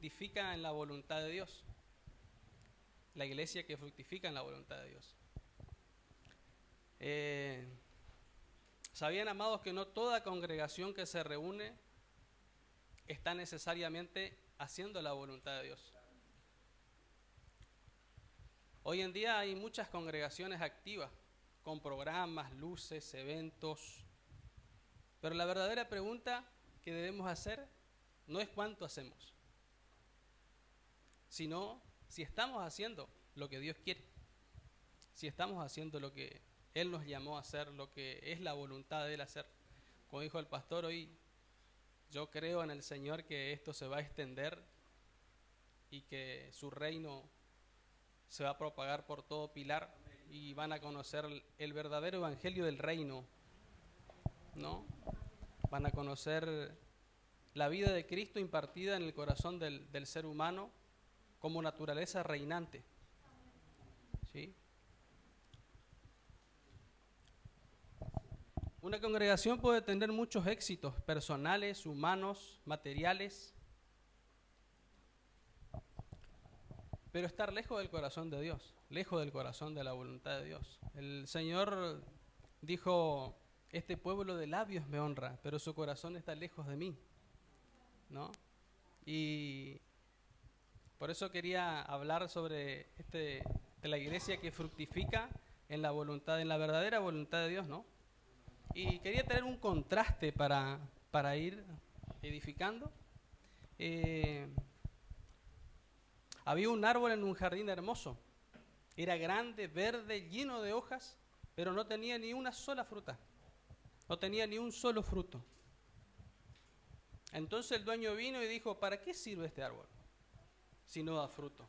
fructifica en la voluntad de Dios. La iglesia que fructifica en la voluntad de Dios. ¿Sabían, amados, que no toda congregación que se reúne está necesariamente haciendo la voluntad de Dios? Hoy en día hay muchas congregaciones activas, con programas, luces, eventos, pero la verdadera pregunta que debemos hacer no es cuánto hacemos, sino si estamos haciendo lo que Dios quiere, si estamos haciendo lo que Él nos llamó a hacer, lo que es la voluntad de Él hacer. Como dijo el pastor hoy, yo creo en el Señor que esto se va a extender y que su reino se va a propagar por todo Pilar y van a conocer el verdadero evangelio del reino, ¿no? Van a conocer la vida de Cristo impartida en el corazón del ser humano como naturaleza reinante, ¿sí? Una congregación puede tener muchos éxitos personales, humanos, materiales, pero estar lejos del corazón de Dios, lejos del corazón de la voluntad de Dios. El Señor dijo, este pueblo de labios me honra, pero su corazón está lejos de mí, ¿no? Y por eso quería hablar sobre de la iglesia que fructifica en la voluntad, en la verdadera voluntad de Dios, ¿no? Y quería tener un contraste para ir edificando. Había un árbol en un jardín hermoso. Era grande, verde, lleno de hojas, pero no tenía ni una sola fruta. No tenía ni un solo fruto. Entonces el dueño vino y dijo, ¿para qué sirve este árbol si no da fruto?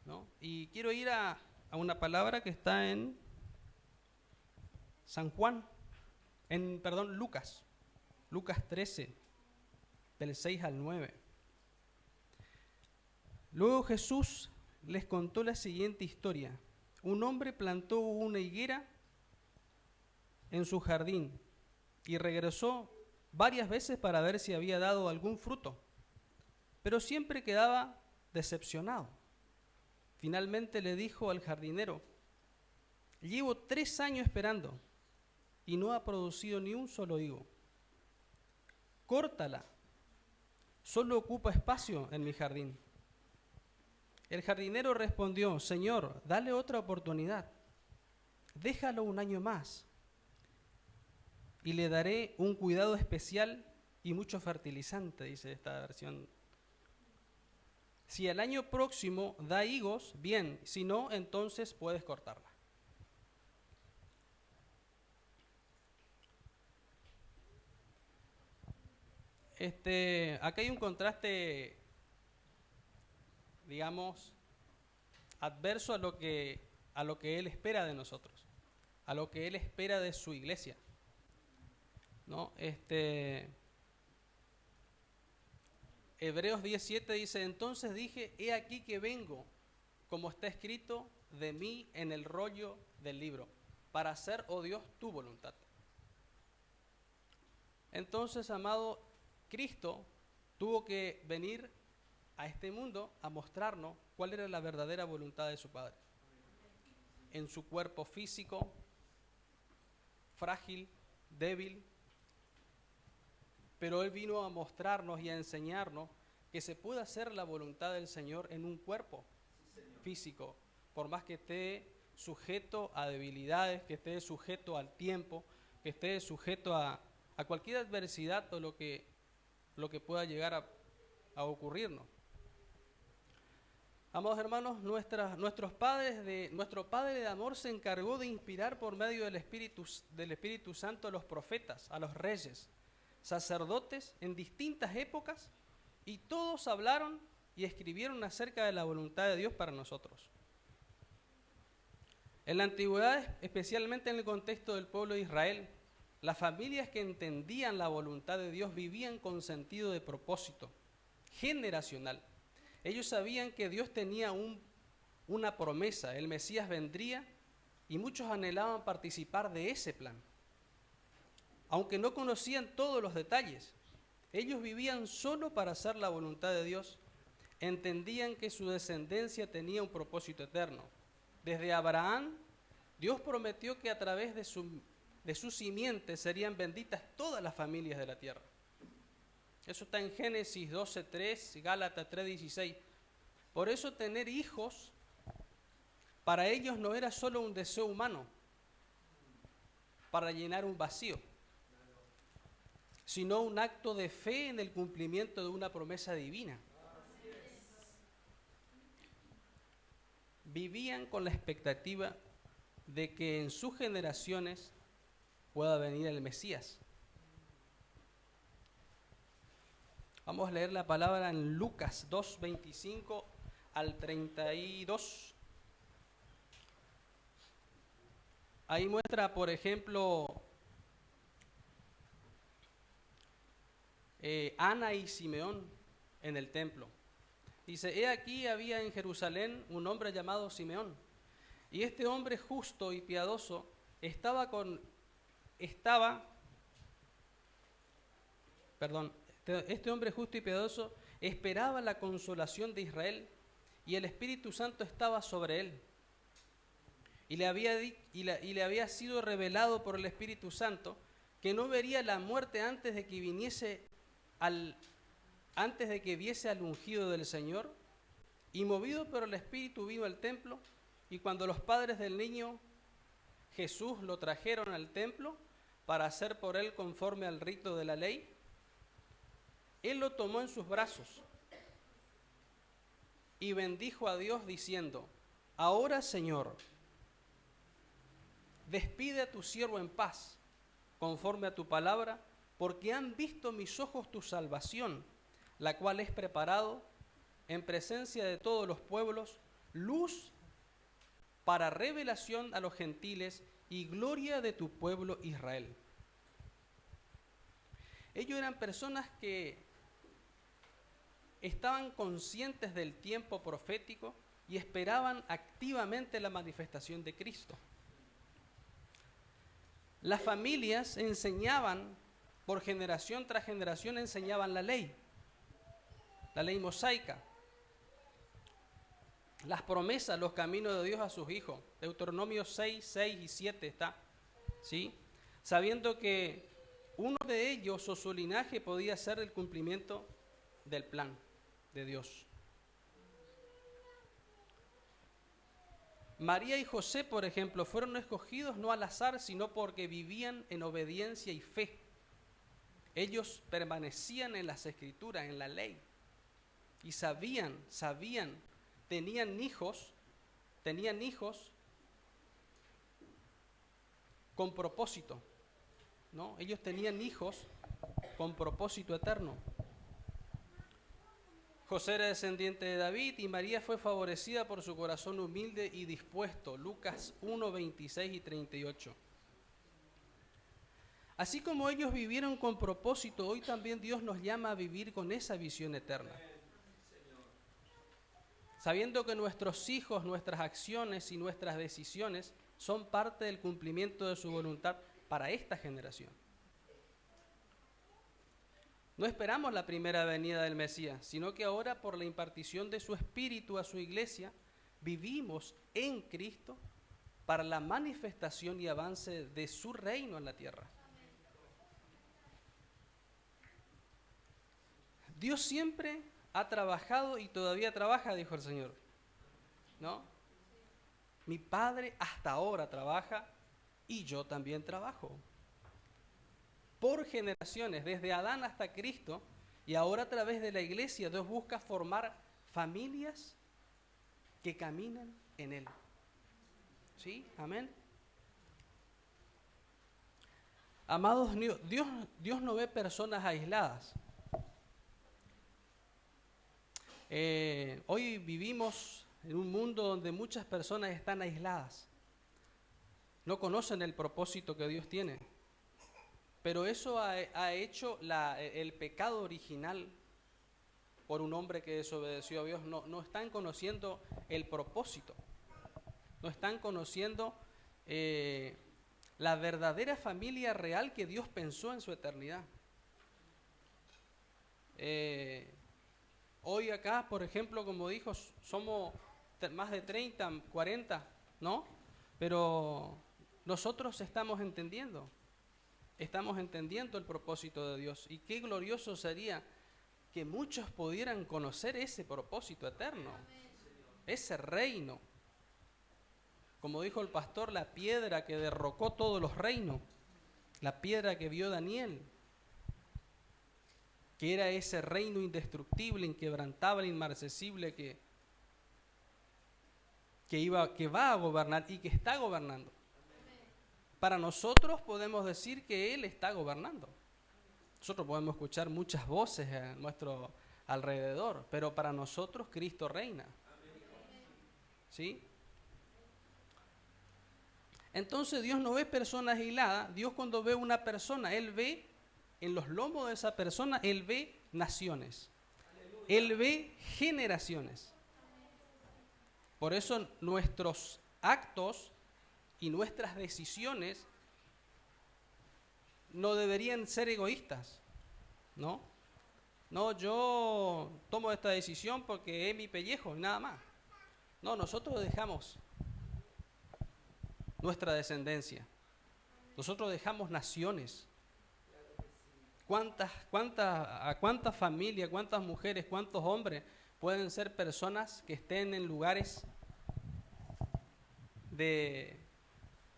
¿No? Y quiero ir a una palabra que está en San Juan, Lucas 13, del 6 al 9. Luego Jesús les contó la siguiente historia. Un hombre plantó una higuera en su jardín y regresó varias veces para ver si había dado algún fruto, pero siempre quedaba decepcionado. Finalmente le dijo al jardinero, llevo 3 años esperando y no ha producido ni un solo higo. Córtala, solo ocupa espacio en mi jardín. El jardinero respondió, Señor, dale otra oportunidad, déjalo un año más y le daré un cuidado especial y mucho fertilizante, dice esta versión. Si el año próximo da higos, bien, si no, entonces puedes cortarla. Acá hay un contraste, digamos, adverso a lo que Él espera de nosotros, a lo que Él espera de su iglesia, ¿no? Hebreos 10:7 dice, entonces dije, he aquí que vengo, como está escrito de mí en el rollo del libro, para hacer, oh Dios, tu voluntad. Entonces, amado, Cristo tuvo que venir a este mundo a mostrarnos cuál era la verdadera voluntad de su Padre. En su cuerpo físico, frágil, débil, pero Él vino a mostrarnos y a enseñarnos que se puede hacer la voluntad del Señor en un cuerpo físico, por más que esté sujeto a debilidades, que esté sujeto al tiempo, que esté sujeto a cualquier adversidad o lo que pueda llegar a ocurrirnos. Amados hermanos, nuestro Padre de amor se encargó de inspirar por medio del Espíritu Santo a los profetas, a los reyes, sacerdotes en distintas épocas, y todos hablaron y escribieron acerca de la voluntad de Dios para nosotros. En la antigüedad, especialmente en el contexto del pueblo de Israel, las familias que entendían la voluntad de Dios vivían con sentido de propósito generacional. Ellos sabían que Dios tenía una promesa, el Mesías vendría, y muchos anhelaban participar de ese plan. Aunque no conocían todos los detalles, ellos vivían solo para hacer la voluntad de Dios. Entendían que su descendencia tenía un propósito eterno. Desde Abraham, Dios prometió que a través de su simiente serían benditas todas las familias de la tierra. Eso está en Génesis 12:3, Gálatas 3:16. Por eso tener hijos para ellos no era solo un deseo humano para llenar un vacío, sino un acto de fe en el cumplimiento de una promesa divina. Vivían con la expectativa de que en sus generaciones pueda venir el Mesías. Vamos a leer la palabra en Lucas 2:25 al 32. Ahí muestra, por ejemplo, Ana y Simeón en el templo. Dice, he aquí había en Jerusalén un hombre llamado Simeón, y este hombre justo y piadoso este hombre justo y piadoso esperaba la consolación de Israel, y el Espíritu Santo estaba sobre él. Y le había sido revelado por el Espíritu Santo que no vería la muerte antes de que viese al ungido del Señor. Y movido por el Espíritu vino al templo, y cuando los padres del niño Jesús lo trajeron al templo para hacer por él conforme al rito de la ley, él lo tomó en sus brazos y bendijo a Dios diciendo, ahora, Señor, despide a tu siervo en paz, conforme a tu palabra, porque han visto mis ojos tu salvación, la cual es preparado en presencia de todos los pueblos, luz para revelación a los gentiles y gloria de tu pueblo Israel. Ellos eran personas que estaban conscientes del tiempo profético y esperaban activamente la manifestación de Cristo. Las familias enseñaban, por generación tras generación, enseñaban la ley mosaica, las promesas, los caminos de Dios a sus hijos. Deuteronomio 6, 6 y 7 está, ¿sí? Sabiendo que uno de ellos o su linaje podía ser el cumplimiento del plan de Dios. María y José, por ejemplo, fueron escogidos no al azar, sino porque vivían en obediencia y fe. Ellos permanecían en las Escrituras, en la ley, y sabían, tenían hijos con propósito, ¿no? Ellos tenían hijos con propósito eterno. José era descendiente de David y María fue favorecida por su corazón humilde y dispuesto. Lucas 1, 26 y 38. Así como ellos vivieron con propósito, hoy también Dios nos llama a vivir con esa visión eterna. Sabiendo que nuestros hijos, nuestras acciones y nuestras decisiones son parte del cumplimiento de su voluntad para esta generación. No esperamos la primera venida del Mesías, sino que ahora, por la impartición de su Espíritu a su iglesia, vivimos en Cristo para la manifestación y avance de su reino en la tierra. Dios siempre ha trabajado y todavía trabaja, dijo el Señor, ¿no? Mi Padre hasta ahora trabaja y yo también trabajo. Por generaciones, desde Adán hasta Cristo, y ahora a través de la iglesia, Dios busca formar familias que caminan en Él. ¿Sí? Amén. Amados, Dios no ve personas aisladas. Hoy vivimos en un mundo donde muchas personas están aisladas. No conocen el propósito que Dios tiene. Pero eso ha hecho el pecado original por un hombre que desobedeció a Dios. No están conociendo el propósito. No están conociendo la verdadera familia real que Dios pensó en su eternidad. Hoy acá, por ejemplo, como dijo, somos más de 30, 40, ¿no? Pero nosotros estamos entendiendo el propósito de Dios. Y qué glorioso sería que muchos pudieran conocer ese propósito eterno, ese reino. Como dijo el pastor, la piedra que derrocó todos los reinos, la piedra que vio Daniel, que era ese reino indestructible, inquebrantable, inmarcesible que va a gobernar y que está gobernando. Para nosotros podemos decir que Él está gobernando. Nosotros podemos escuchar muchas voces a nuestro alrededor, pero para nosotros Cristo reina. ¿Sí? Entonces Dios no ve personas aisladas. Dios, cuando ve una persona, Él ve en los lomos de esa persona, Él ve naciones. Él ve generaciones. Por eso nuestros actos y nuestras decisiones no deberían ser egoístas, ¿no? No, yo tomo esta decisión porque es mi pellejo y nada más. No, nosotros dejamos nuestra descendencia. Nosotros dejamos naciones. ¿Cuántas familias, cuántas mujeres, cuántos hombres pueden ser personas que estén en lugares de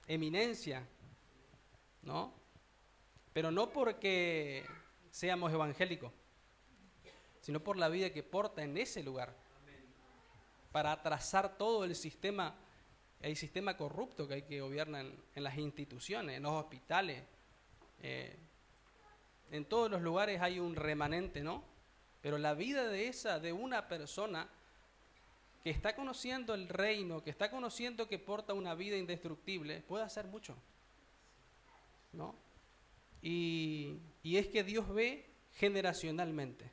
eminencia, ¿no? Pero no porque seamos evangélicos, sino por la vida que porta en ese lugar, para atrasar todo el sistema corrupto que hay que gobiernar en las instituciones, en los hospitales, en todos los lugares hay un remanente, ¿no? Pero la vida de una persona que está conociendo el reino, que está conociendo que porta una vida indestructible, puede hacer mucho, ¿no? Y es que Dios ve generacionalmente.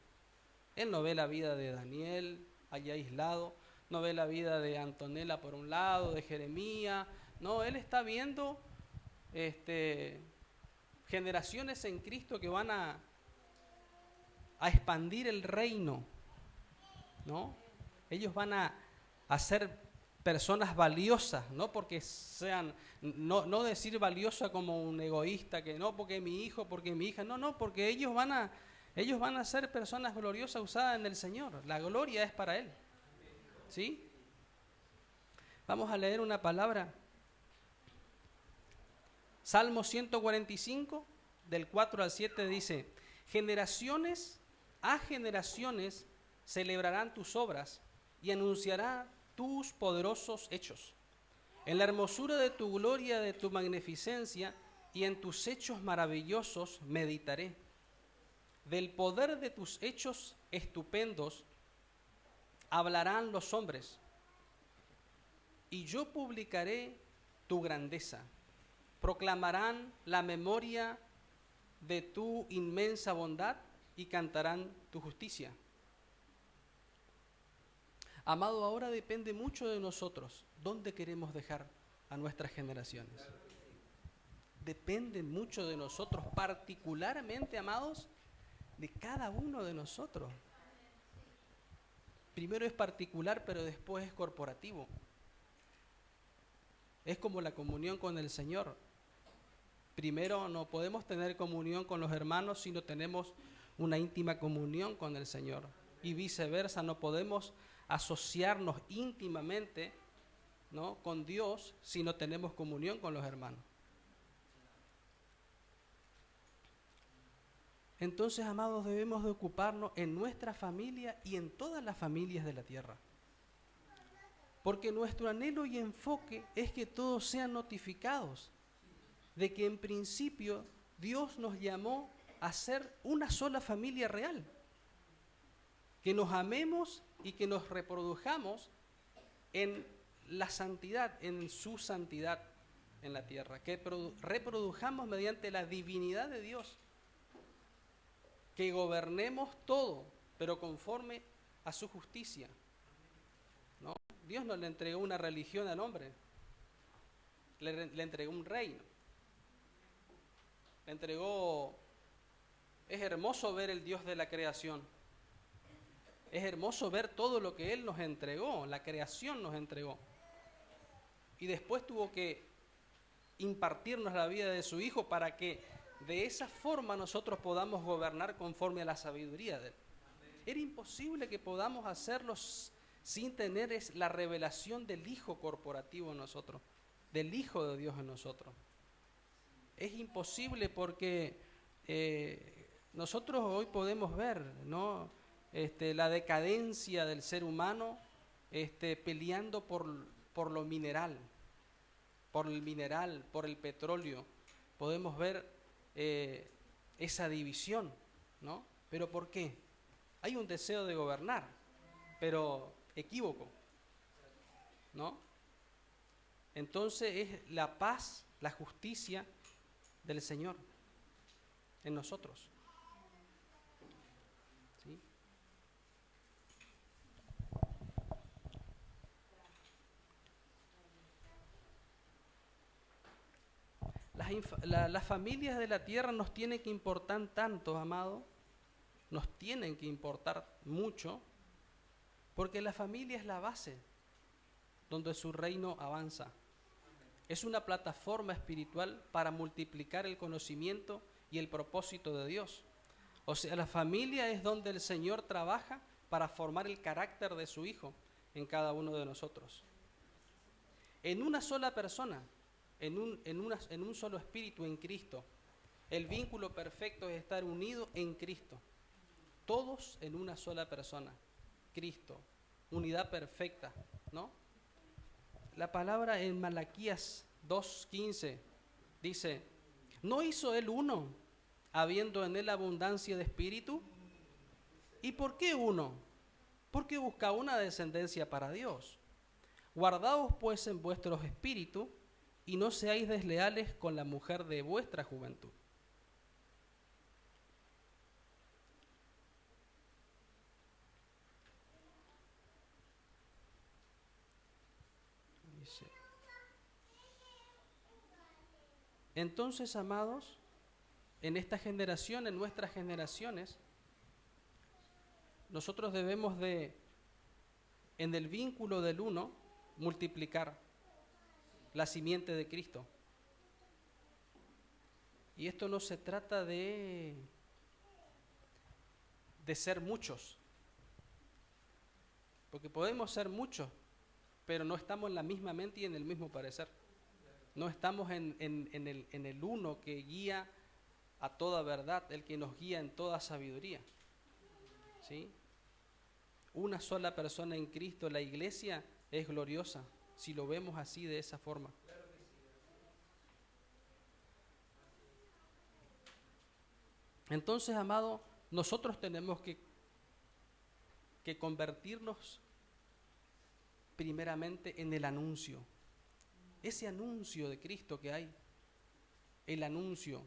Él no ve la vida de Daniel allá aislado, no ve la vida de Antonella por un lado, de Jeremías, no, Él está viendo generaciones en Cristo que van a expandir el reino, ¿no? Ellos van a ser personas valiosas, no porque sean, no decir valiosa como un egoísta, que no porque mi hijo, porque mi hija, no, porque ellos van a ser personas gloriosas usadas en el Señor. La gloria es para Él, ¿sí? Vamos a leer una palabra. Salmo 145, del 4 al 7 dice: generaciones a generaciones celebrarán tus obras y anunciará tus poderosos hechos. En la hermosura de tu gloria, de tu magnificencia, y en tus hechos maravillosos meditaré. Del poder de tus hechos estupendos hablarán los hombres, y yo publicaré tu grandeza. Proclamarán la memoria de tu inmensa bondad y cantarán tu justicia. Amado, ahora depende mucho de nosotros dónde queremos dejar a nuestras generaciones. Depende mucho de nosotros, particularmente, amados, de cada uno de nosotros. Primero es particular, pero después es corporativo. Es como la comunión con el Señor. Primero no podemos tener comunión con los hermanos si no tenemos una íntima comunión con el Señor. Y viceversa, no podemos asociarnos íntimamente, ¿no?, con Dios si no tenemos comunión con los hermanos. Entonces, amados, debemos de ocuparnos en nuestra familia y en todas las familias de la tierra. Porque nuestro anhelo y enfoque es que todos sean notificados de que en principio Dios nos llamó a ser una sola familia real. Que nos amemos y que nos reprodujamos en la santidad, en su santidad en la tierra. Que reprodujamos mediante la divinidad de Dios. Que gobernemos todo, pero conforme a su justicia, ¿no? Dios no le entregó una religión al hombre, le entregó un reino. Le entregó, es hermoso ver el Dios de la creación, Es hermoso ver todo lo que Él nos entregó, la creación nos entregó. Y después tuvo que impartirnos la vida de su Hijo para que de esa forma nosotros podamos gobernar conforme a la sabiduría de Él. Era imposible que podamos hacerlo sin tener la revelación del Hijo corporativo en nosotros, del Hijo de Dios en nosotros. Es imposible porque nosotros hoy podemos ver, ¿no? La decadencia del ser humano peleando por lo mineral, por el petróleo. Podemos ver esa división, ¿no? ¿Pero por qué? Hay un deseo de gobernar, pero equívoco, ¿no? Entonces es la paz, la justicia del Señor en nosotros. ¿Sí? Las familias de la tierra nos tienen que importar tanto, amado, nos tienen que importar mucho, porque la familia es la base donde su reino avanza. Es una plataforma espiritual para multiplicar el conocimiento y el propósito de Dios. O sea, la familia es donde el Señor trabaja para formar el carácter de su Hijo en cada uno de nosotros. En una sola persona, en un solo espíritu en Cristo. El vínculo perfecto es estar unido en Cristo. Todos en una sola persona, Cristo, unidad perfecta, ¿no? La palabra en Malaquías 2:15 dice, ¿no hizo él uno, habiendo en él abundancia de espíritu? ¿Y por qué uno? Porque busca una descendencia para Dios. Guardaos pues en vuestros espíritus y no seáis desleales con la mujer de vuestra juventud. Entonces, amados, en esta generación, en nuestras generaciones, nosotros debemos de, en el vínculo del uno, multiplicar la simiente de Cristo. Y esto no se trata de ser muchos, porque podemos ser muchos, pero no estamos en la misma mente y en el mismo parecer. No estamos en el uno que guía a toda verdad, el que nos guía en toda sabiduría. ¿Sí? Una sola persona en Cristo, la iglesia es gloriosa, si lo vemos así, de esa forma. Entonces, amado, nosotros tenemos que convertirnos primeramente en el anuncio. Ese anuncio de Cristo que hay, el anuncio.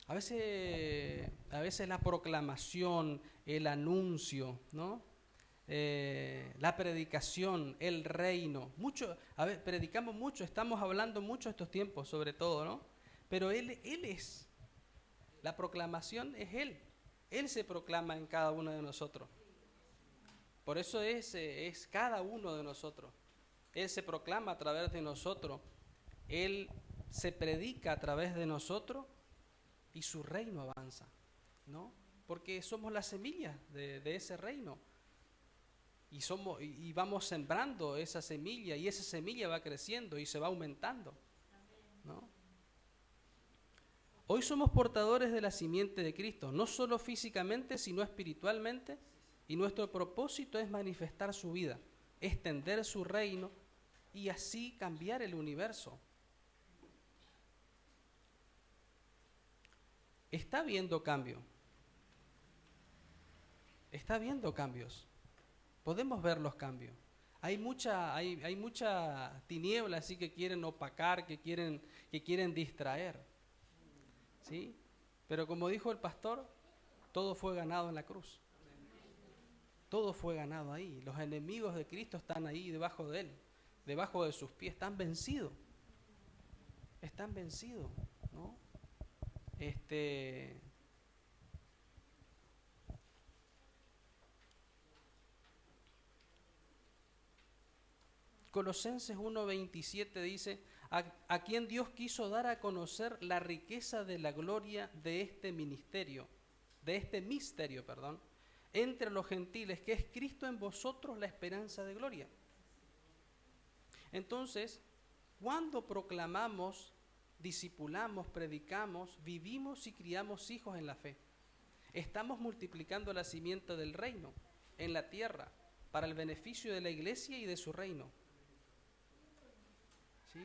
A veces la proclamación, el anuncio, ¿no? La predicación, el reino. Predicamos mucho, estamos hablando mucho estos tiempos, sobre todo, ¿no? Pero Él es. La proclamación es Él. Él se proclama en cada uno de nosotros. Por eso es cada uno de nosotros. Él se proclama a través de nosotros. Él se predica a través de nosotros y su reino avanza, ¿no? Porque somos las semillas de ese reino. Y vamos sembrando esa semilla y esa semilla va creciendo y se va aumentando, ¿no? Hoy somos portadores de la simiente de Cristo, no solo físicamente, sino espiritualmente, y nuestro propósito es manifestar su vida, extender su reino y así cambiar el universo. Está habiendo cambio. Está habiendo cambios. Podemos ver los cambios. Hay mucha tiniebla así que quieren opacar, que quieren distraer. ¿Sí? Pero como dijo el pastor, todo fue ganado en la cruz. Todo fue ganado ahí. Los enemigos de Cristo están ahí debajo de Él, debajo de sus pies. Están vencidos. Están vencidos, ¿no? Colosenses 1:27 dice, a quien Dios quiso dar a conocer la riqueza de la gloria de este misterio, entre los gentiles, que es Cristo en vosotros, la esperanza de gloria. Entonces, cuando proclamamos, discipulamos, predicamos, vivimos y criamos hijos en la fe, estamos multiplicando la simiente del reino en la tierra para el beneficio de la iglesia y de su reino. ¿Sí?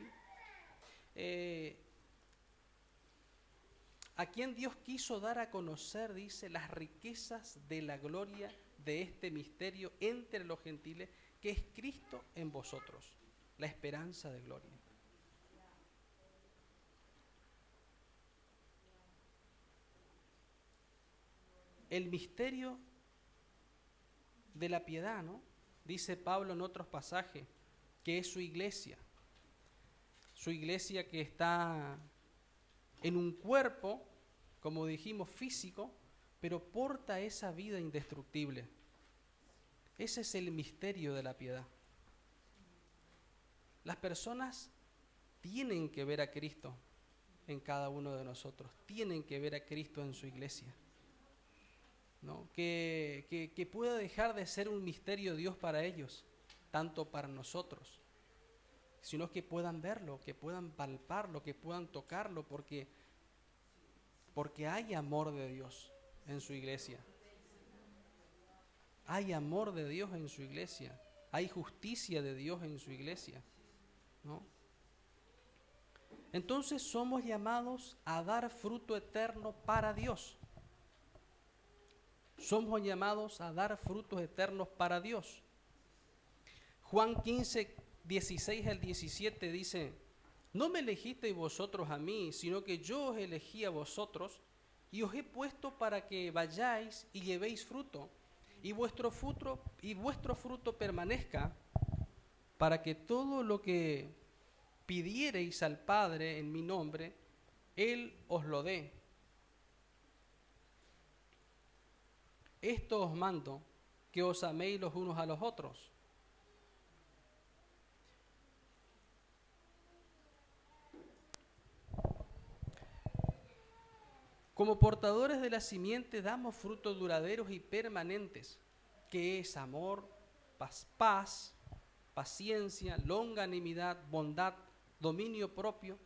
A quien Dios quiso dar a conocer, dice, las riquezas de la gloria de este misterio entre los gentiles, que es Cristo en vosotros, la esperanza de gloria. El misterio de la piedad, ¿no? Dice Pablo en otros pasajes, que es su iglesia que está en un cuerpo, como dijimos, físico, pero porta esa vida indestructible. Ese es el misterio de la piedad. Las personas tienen que ver a Cristo en cada uno de nosotros, tienen que ver a Cristo en su iglesia, ¿no? Que pueda dejar de ser un misterio Dios para ellos, tanto para nosotros, sino que puedan verlo, que puedan palparlo, que puedan tocarlo, porque hay amor de Dios en su iglesia. Hay amor de Dios en su iglesia. Hay justicia de Dios en su iglesia, ¿no? Entonces somos llamados a dar fruto eterno para Dios. Somos llamados a dar frutos eternos para Dios. Juan 15, 16 al 17 dice, no me elegisteis vosotros a mí, sino que yo os elegí a vosotros y os he puesto para que vayáis y llevéis fruto, y vuestro fruto permanezca, para que todo lo que pidiereis al Padre en mi nombre, Él os lo dé. Esto os mando, que os améis los unos a los otros. Como portadores de la simiente damos frutos duraderos y permanentes, que es amor, paz, paciencia, longanimidad, bondad, dominio propio,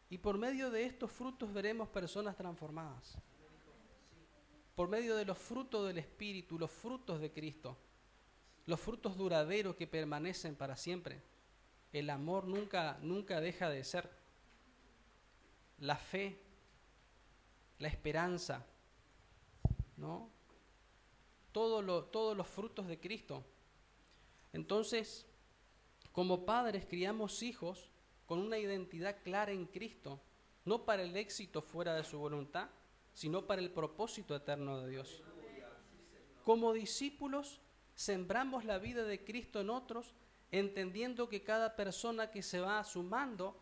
y por medio de estos frutos veremos personas transformadas. Por medio de los frutos del Espíritu, los frutos de Cristo, los frutos duraderos que permanecen para siempre. El amor nunca deja de ser. La fe, la esperanza, ¿no? Todos los frutos de Cristo. Entonces, como padres criamos hijos con una identidad clara en Cristo, no para el éxito fuera de su voluntad, sino para el propósito eterno de Dios. Como discípulos, sembramos la vida de Cristo en otros, entendiendo que cada persona que se va sumando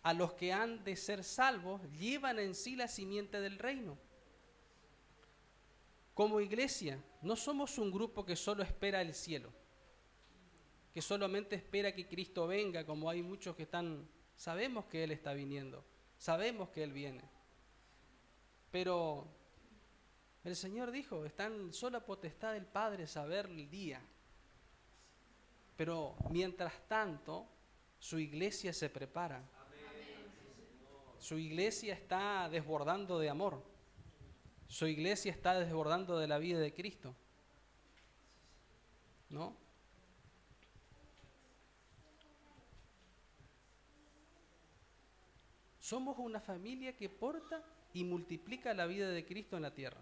a los que han de ser salvos, llevan en sí la simiente del reino. Como iglesia, no somos un grupo que solo espera el cielo, que solamente espera que Cristo venga, como hay muchos que sabemos que Él está viniendo, sabemos que Él viene. Pero el Señor dijo, está en sola potestad del Padre saber el día. Pero mientras tanto, su iglesia se prepara. Su iglesia está desbordando de amor. Su iglesia está desbordando de la vida de Cristo, ¿no? Somos una familia que porta y multiplica la vida de Cristo en la tierra.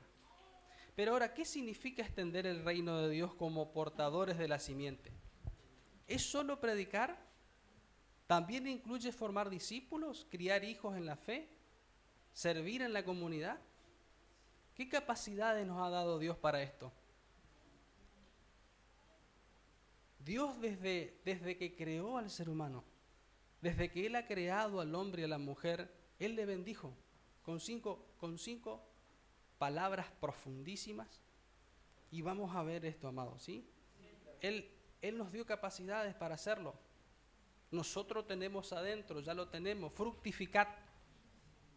Pero ahora, ¿qué significa extender el reino de Dios como portadores de la simiente? ¿Es solo predicar? ¿También incluye formar discípulos, criar hijos en la fe, servir en la comunidad? ¿Qué capacidades nos ha dado Dios para esto? Dios desde que creó al ser humano, desde que Él ha creado al hombre y a la mujer, Él le bendijo con cinco palabras profundísimas. Y vamos a ver esto, amados, ¿sí? Él nos dio capacidades para hacerlo. Nosotros tenemos adentro, ya lo tenemos, fructificad.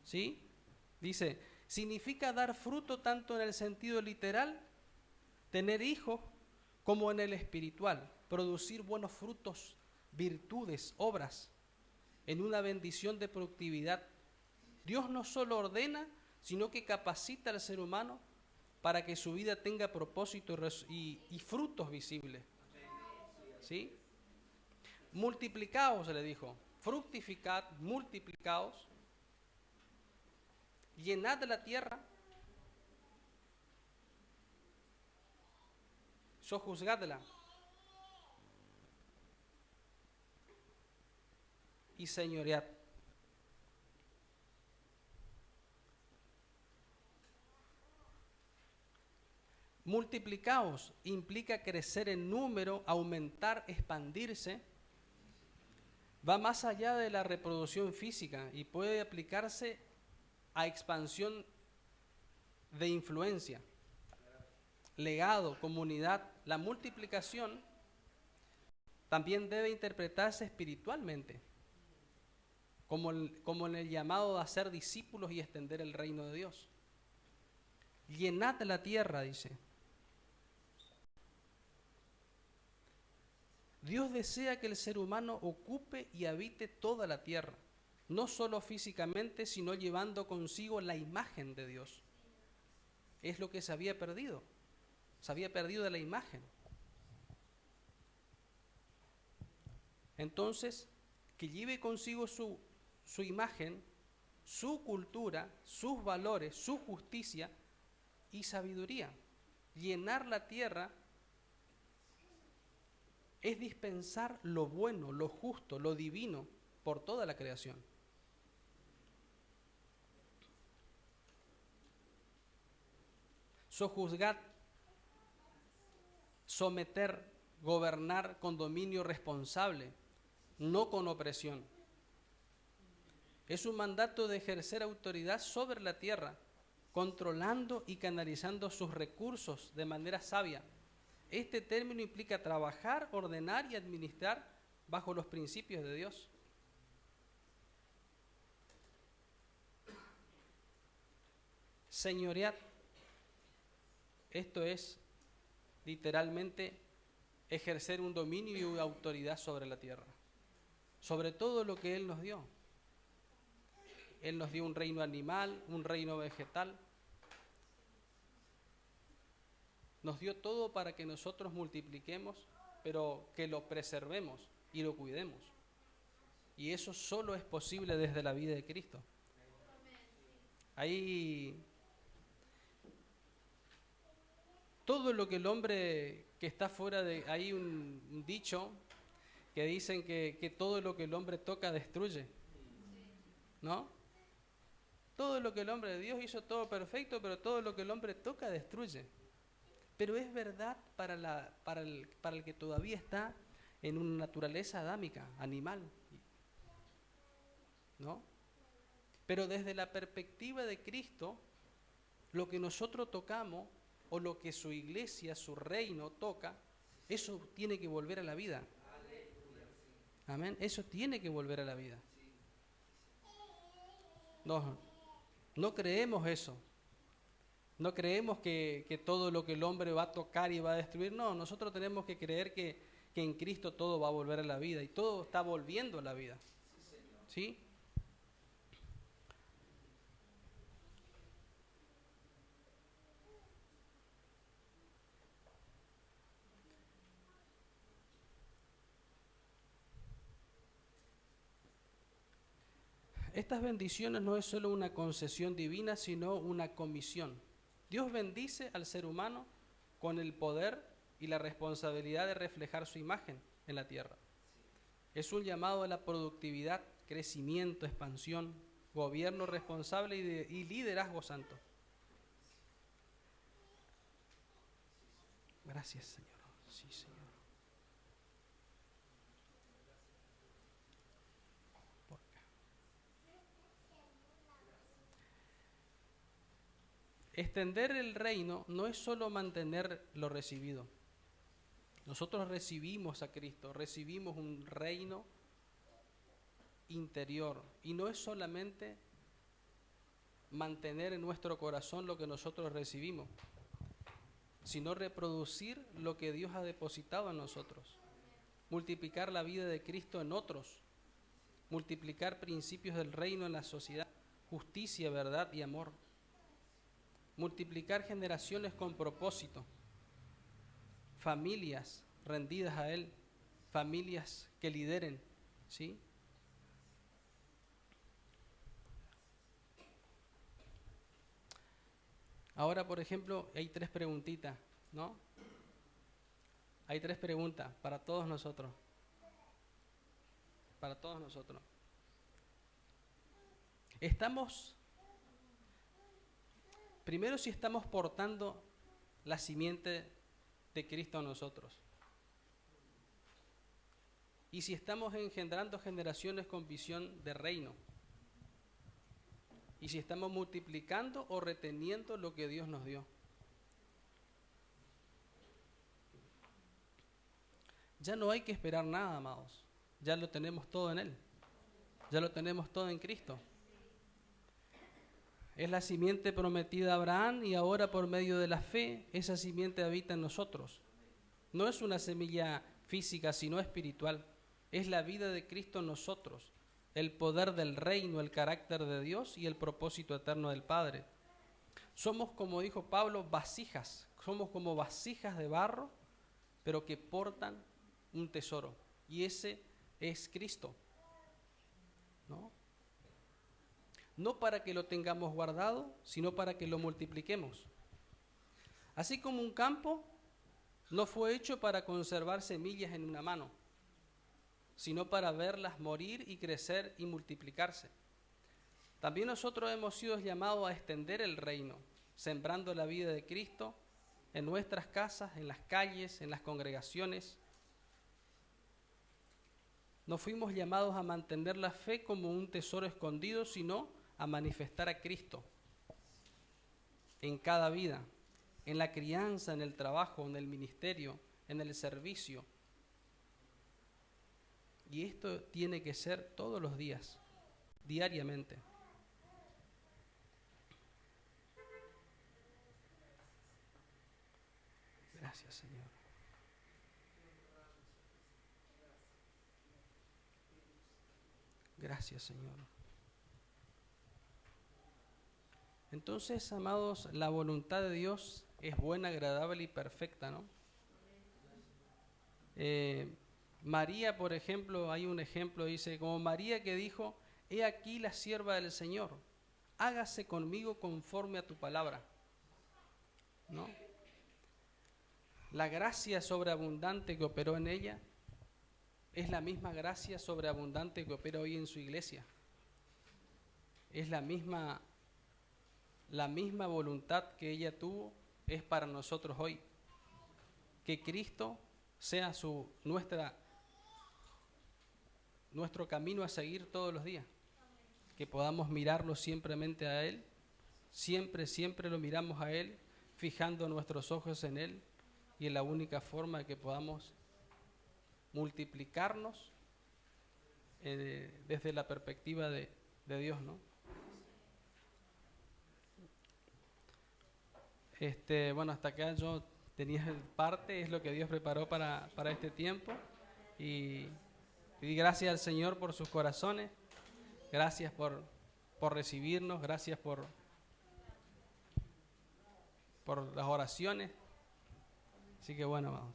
¿Sí? Dice, significa dar fruto tanto en el sentido literal, tener hijos, como en el espiritual, producir buenos frutos, virtudes, obras, en una bendición de productividad. Dios no solo ordena, sino que capacita al ser humano para que su vida tenga propósito y frutos visibles. ¿Sí? Multiplicaos, se le dijo, fructificad, multiplicaos, llenad la tierra, sojuzgadla y señoread. Multiplicaos implica crecer en número, aumentar, expandirse. Va más allá de la reproducción física y puede aplicarse a expansión de influencia, legado, comunidad. La multiplicación también debe interpretarse espiritualmente, como en el llamado a ser discípulos y extender el reino de Dios. Llenad la tierra, dice. Dios desea que el ser humano ocupe y habite toda la tierra, no solo físicamente, sino llevando consigo la imagen de Dios. Es lo que se había perdido de la imagen. Entonces, que lleve consigo su imagen, su cultura, sus valores, su justicia y sabiduría. Llenar la tierra es dispensar lo bueno, lo justo, lo divino por toda la creación. Sojuzgar, someter, gobernar con dominio responsable, no con opresión. Es un mandato de ejercer autoridad sobre la tierra, controlando y canalizando sus recursos de manera sabia. Este término implica trabajar, ordenar y administrar bajo los principios de Dios. Señorear, esto es literalmente ejercer un dominio y una autoridad sobre la tierra, sobre todo lo que Él nos dio. Él nos dio un reino animal, un reino vegetal. Nos dio todo para que nosotros multipliquemos, pero que lo preservemos y lo cuidemos. Y eso solo es posible desde la vida de Cristo. Ahí todo lo que el hombre que está fuera de... Hay un dicho que dicen que todo lo que el hombre toca destruye, ¿no? Todo lo que el hombre de Dios hizo todo perfecto, pero todo lo que el hombre toca destruye. Pero es verdad para el que todavía está en una naturaleza adámica, animal, ¿no? Pero desde la perspectiva de Cristo, lo que nosotros tocamos o lo que su iglesia, su reino toca, eso tiene que volver a la vida. Amén. Eso tiene que volver a la vida. No creemos eso. No creemos que todo lo que el hombre va a tocar y va a destruir. No, nosotros tenemos que creer que en Cristo todo va a volver a la vida y todo está volviendo a la vida. ¿Sí? Estas bendiciones no es solo una concesión divina, sino una comisión. Dios bendice al ser humano con el poder y la responsabilidad de reflejar su imagen en la tierra. Es un llamado a la productividad, crecimiento, expansión, gobierno responsable y liderazgo santo. Gracias, Señor. Sí, Señor. Extender el reino no es solo mantener lo recibido. Nosotros recibimos a Cristo, recibimos un reino interior. Y no es solamente mantener en nuestro corazón lo que nosotros recibimos, sino reproducir lo que Dios ha depositado en nosotros. Multiplicar la vida de Cristo en otros. Multiplicar principios del reino en la sociedad. Justicia, verdad y amor. Multiplicar generaciones con propósito. Familias rendidas a Él. Familias que lideren, ¿sí? Ahora, por ejemplo, hay 3 preguntitas, ¿no? Hay 3 preguntas para todos nosotros. Para todos nosotros. Primero, si estamos portando la simiente de Cristo a nosotros. Y si estamos engendrando generaciones con visión de reino. Y si estamos multiplicando o reteniendo lo que Dios nos dio. Ya no hay que esperar nada, amados. Ya lo tenemos todo en Él. Ya lo tenemos todo en Cristo. Es la simiente prometida a Abraham y ahora por medio de la fe, esa simiente habita en nosotros. No es una semilla física, sino espiritual. Es la vida de Cristo en nosotros, el poder del reino, el carácter de Dios y el propósito eterno del Padre. Somos, como dijo Pablo, vasijas. Somos como vasijas de barro, pero que portan un tesoro. Y ese es Cristo, ¿no? No para que lo tengamos guardado, sino para que lo multipliquemos. Así como un campo no fue hecho para conservar semillas en una mano, sino para verlas morir y crecer y multiplicarse. También nosotros hemos sido llamados a extender el reino, sembrando la vida de Cristo en nuestras casas, en las calles, en las congregaciones. No fuimos llamados a mantener la fe como un tesoro escondido, sino a manifestar a Cristo en cada vida, en la crianza, en el trabajo, en el ministerio, en el servicio. Y esto tiene que ser todos los días, diariamente. Gracias, Señor. Gracias, Señor. Entonces, amados, la voluntad de Dios es buena, agradable y perfecta, ¿no? María, por ejemplo, hay un ejemplo, dice, como María que dijo, he aquí la sierva del Señor, hágase conmigo conforme a tu palabra, ¿no? La gracia sobreabundante que operó en ella es la misma gracia sobreabundante que opera hoy en su iglesia. Es la misma voluntad que ella tuvo, es para nosotros hoy. Que Cristo sea nuestro camino a seguir todos los días. Que podamos mirarlo simplemente a Él. Siempre lo miramos a Él, fijando nuestros ojos en Él. Y es la única forma que podamos multiplicarnos desde la perspectiva de Dios, ¿no? Bueno, hasta acá yo tenía parte, es lo que Dios preparó para este tiempo. Y gracias al Señor por sus corazones. Gracias por recibirnos. Gracias por las oraciones. Así que bueno, vamos.